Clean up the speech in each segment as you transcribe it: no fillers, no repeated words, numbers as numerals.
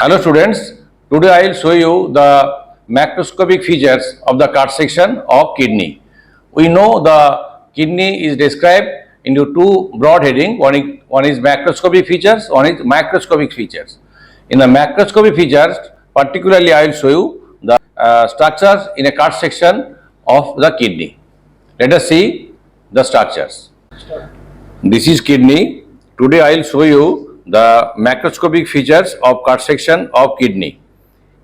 Hello students, today I will show you the macroscopic features of the cut section of kidney. We know the kidney is described into two broad headings. One is macroscopic features, one is microscopic features. In the macroscopic features, particularly I will show you the structures in a cut section of the kidney. Let us see the structures. This is kidney. Today I will show you the macroscopic features of cut section of kidney.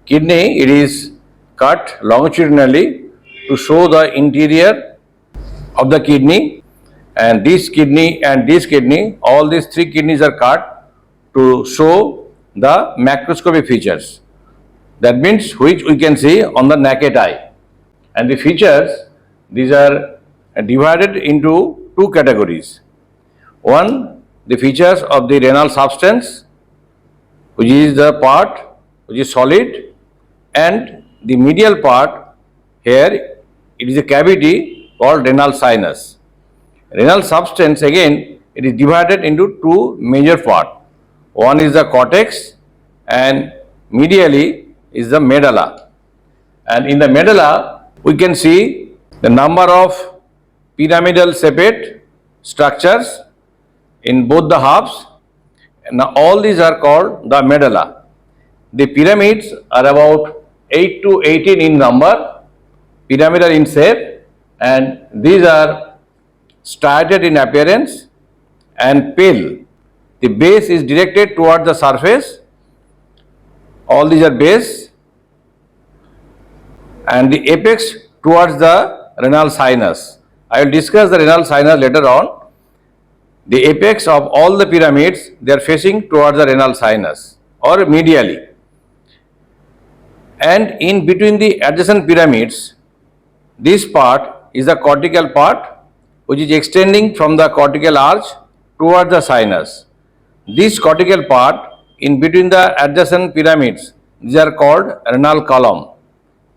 Kidney, it is cut longitudinally to show the interior of the kidney, and this kidney and this kidney, all these three kidneys are cut to show the macroscopic features. That means which we can see on the naked eye. And the features, these are divided into two categories. One, the features of the renal substance, which is the part which is solid, and the medial part, here it is a cavity called renal sinus. Renal substance, again, it is divided into two major parts. One is the cortex and medially is the medulla. And in the medulla, we can see the number of pyramidal shaped structures in both the halves. Now all these are called the medulla. The pyramids are about 8 to 18 in number, pyramidal in shape, and these are striated in appearance and pale. The base is directed towards the surface. All these are base, and the apex towards the renal sinus. I will discuss the renal sinus later on. The apex of all the pyramids, they are facing towards the renal sinus or medially. And in between the adjacent pyramids, this part is the cortical part, which is extending from the cortical arch towards the sinus. This cortical part in between the adjacent pyramids, these are called renal column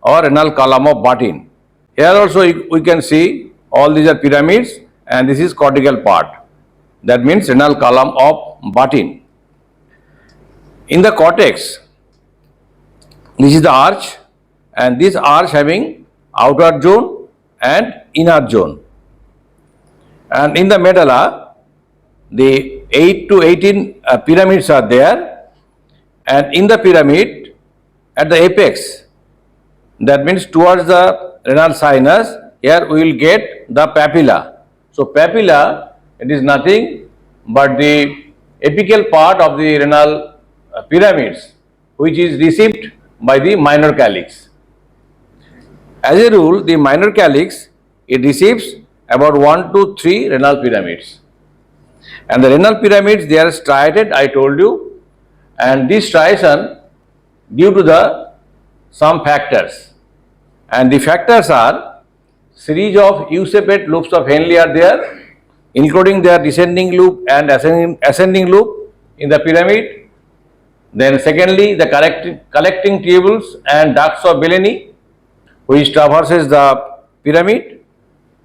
or renal column of Barton. Here also we can see all these are pyramids, and this is cortical part. That means renal column of Barton. In the cortex, this is the arch, and this arch having outer zone and inner zone. And in the medulla, the 8 to 18 pyramids are there, and in the pyramid, at the apex, that means towards the renal sinus, here we will get the papilla. So papilla, it is nothing but the apical part of the renal pyramids, which is received by the minor calyx. As a rule, the minor calyx, it receives about 1 to 3 renal pyramids. And the renal pyramids, they are striated, I told you, and this striation due to some factors. And the factors are series of U-shaped loops of Henle are there, including their descending loop and ascending loop in the pyramid. Then secondly, the collecting tubules and ducts of Bellini, which traverses the pyramid.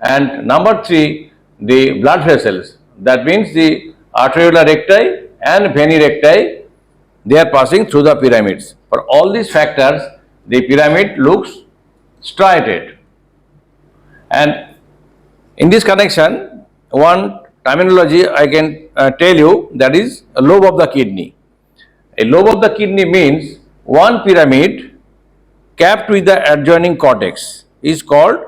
And number 3, the blood vessels. That means the arteriola recti and veni recti, they are passing through the pyramids. For all these factors, the pyramid looks striated. And in this connection, one terminology I can tell you, that is a lobe of the kidney. A lobe of the kidney means one pyramid capped with the adjoining cortex is called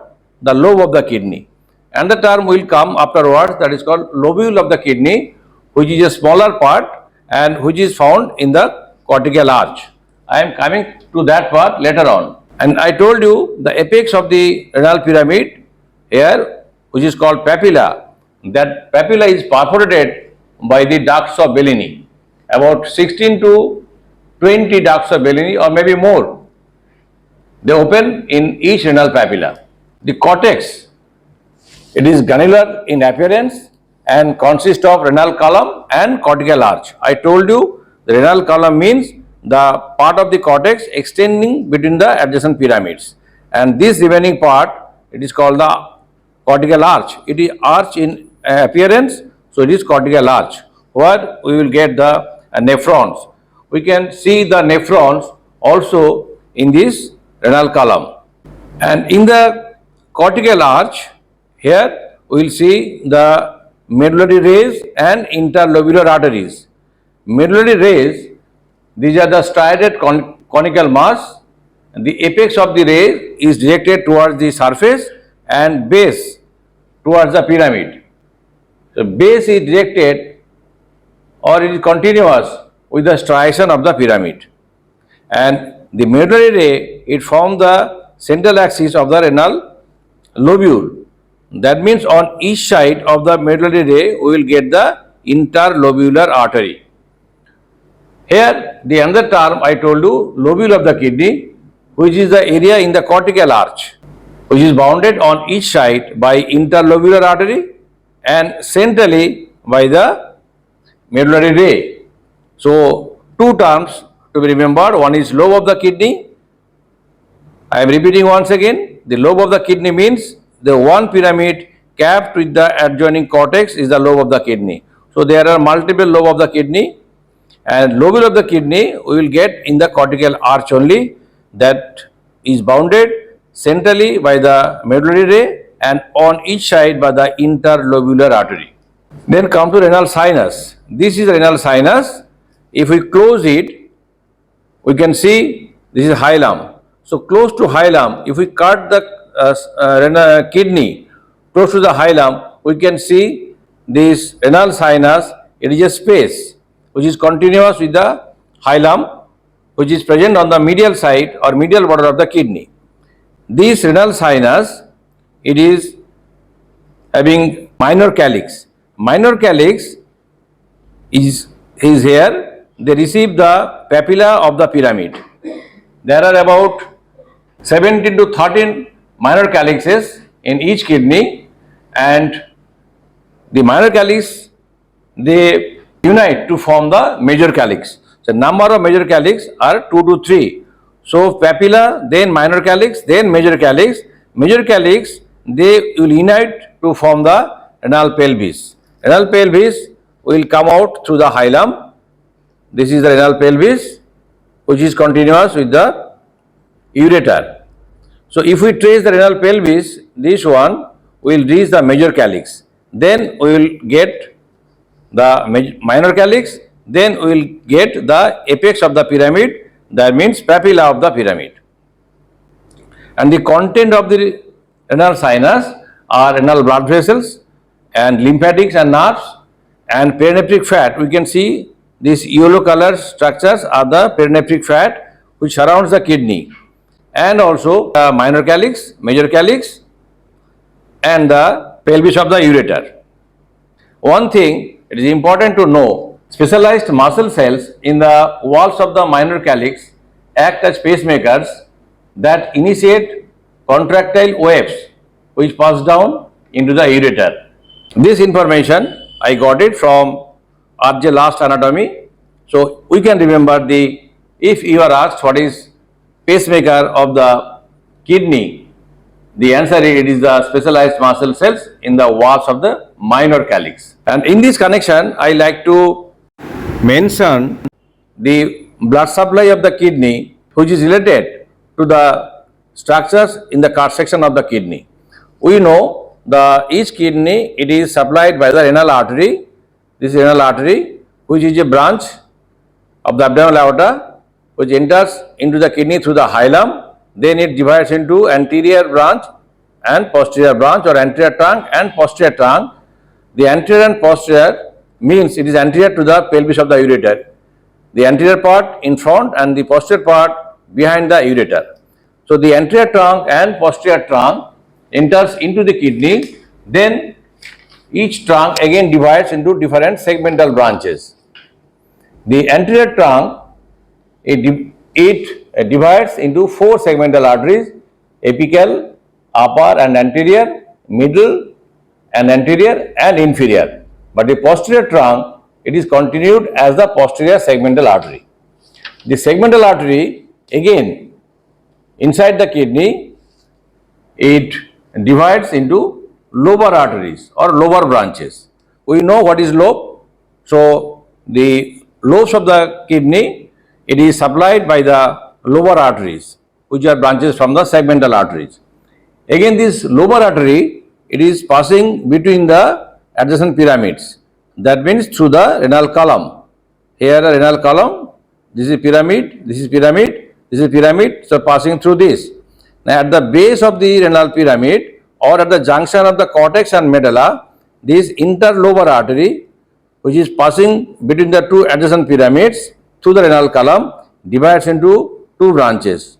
the lobe of the kidney. And the term will come afterwards, that is called lobule of the kidney, which is a smaller part and which is found in the cortical arch. I am coming to that part later on. And I told you the apex of the renal pyramid here, which is called papilla. That papilla is perforated by the ducts of Bellini, about 16 to 20 ducts of Bellini or maybe more. They open in each renal papilla. The cortex, it is granular in appearance and consists of renal column and cortical arch. I told you the renal column means the part of the cortex extending between the adjacent pyramids, and this remaining part, it is called the cortical arch. It is arch in appearance, so it is cortical arch, where we will get the nephrons. we can see the nephrons also in this renal column. And in the cortical arch, here we will see the medullary rays and interlobular arteries. Medullary rays, these are the striated conical mass. The apex of the ray is directed towards the surface and base towards the pyramid. The base is directed or it is continuous with the striation of the pyramid. And the medullary ray, it forms the central axis of the renal lobule. That means on each side of the medullary ray, we will get the interlobular artery. Here, the another term I told you, lobule of the kidney, which is the area in the cortical arch, which is bounded on each side by interlobular artery and centrally by the medullary ray. So, two terms to be remembered. One is lobe of the kidney. I am repeating once again. The lobe of the kidney means the one pyramid capped with the adjoining cortex is the lobe of the kidney. So, there are multiple lobe of the kidney, and lobule of the kidney we will get in the cortical arch only, that is bounded centrally by the medullary ray and on each side by the interlobular artery. Then come to renal sinus. This is the renal sinus. If we close it, we can see this is hilum. So close to hilum, if we cut the kidney close to the hilum, we can see this renal sinus. It is a space which is continuous with the hilum, which is present on the medial side or medial border of the kidney. This renal sinus, it is having minor calyx. Minor calyx is here. They receive the papilla of the pyramid. There are about 17 to 13 minor calyxes in each kidney, and the minor calyx, they unite to form the major calyx. The number of major calyx are 2 to 3. So papilla, then minor calyx, then major calyx. Major calyx, they will unite to form the renal pelvis. Renal pelvis will come out through the hilum. This is the renal pelvis, which is continuous with the ureter. So if we trace the renal pelvis, this one will reach the major calyx. Then we will get the minor calyx, then we will get the apex of the pyramid, that means papilla of the pyramid. And the content of the renal sinus are renal blood vessels and lymphatics and nerves and perinephric fat. We can see these yellow color structures are the perinephric fat which surrounds the kidney, and also minor calyx, major calyx and the pelvis of the ureter. One thing it is important to know, specialized muscle cells in the walls of the minor calyx act as pacemakers that initiate contractile waves which pass down into the ureter. This information I got it from RJ last anatomy. So we can remember if you are asked what is pacemaker of the kidney, the answer is it is the specialized muscle cells in the walls of the minor calyx. And in this connection, I like to mention the blood supply of the kidney, which is related to the structures in the cross section of the kidney. We know each kidney, it is supplied by the renal artery. This is renal artery, which is a branch of the abdominal aorta, which enters into the kidney through the hilum. Then it divides into anterior branch and posterior branch, or anterior trunk and posterior trunk. The anterior and posterior means it is anterior to the pelvis of the ureter. The anterior part in front and the posterior part behind the ureter. So the anterior trunk and posterior trunk enters into the kidney. Then each trunk again divides into different segmental branches. The anterior trunk, it divides into 4 segmental arteries: apical, upper and anterior, middle and anterior and inferior. But the posterior trunk, it is continued as the posterior segmental artery. The segmental artery, again inside the kidney, it divides into lobar arteries or lobar branches. We know what is lobe. So the lobes of the kidney, it is supplied by the lobar arteries, which are branches from the segmental arteries. Again, this lobar artery, it is passing between the adjacent pyramids. That means through the renal column. Here a renal column, this is pyramid, this is pyramid, this is pyramid, so passing through this. Now at the base of the renal pyramid or at the junction of the cortex and medulla, this interlobar artery, which is passing between the two adjacent pyramids through the renal column, divides into two branches.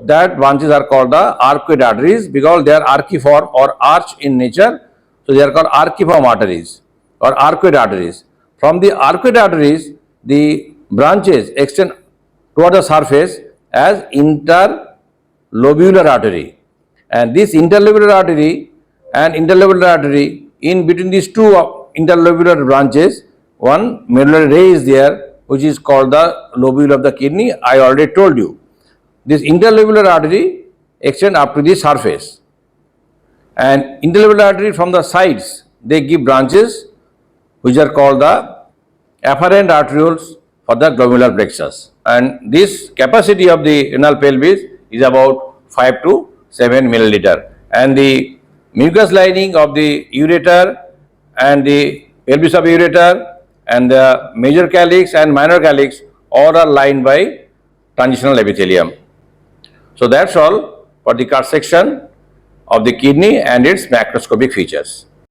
That branches are called the arcuate arteries because they are archiform or arch in nature. So they are called archiform arteries or arcuate arteries. From the arcuate arteries, the branches extend toward the surface as interlobular artery. And this interlobular artery and interlobular artery, in between these two interlobular branches, one medullary ray is there, which is called the lobule of the kidney. I already told you. This interlobular artery extends up to the surface, and interlobular artery from the sides, they give branches which are called the afferent arterioles for the glomerular plexus. And this capacity of the renal pelvis is about 5 to 7 milliliter. And the mucous lining of the ureter and the pelvis of ureter and the major calyx and minor calyx all are lined by transitional epithelium. So that's all for the cut section of the kidney and its macroscopic features.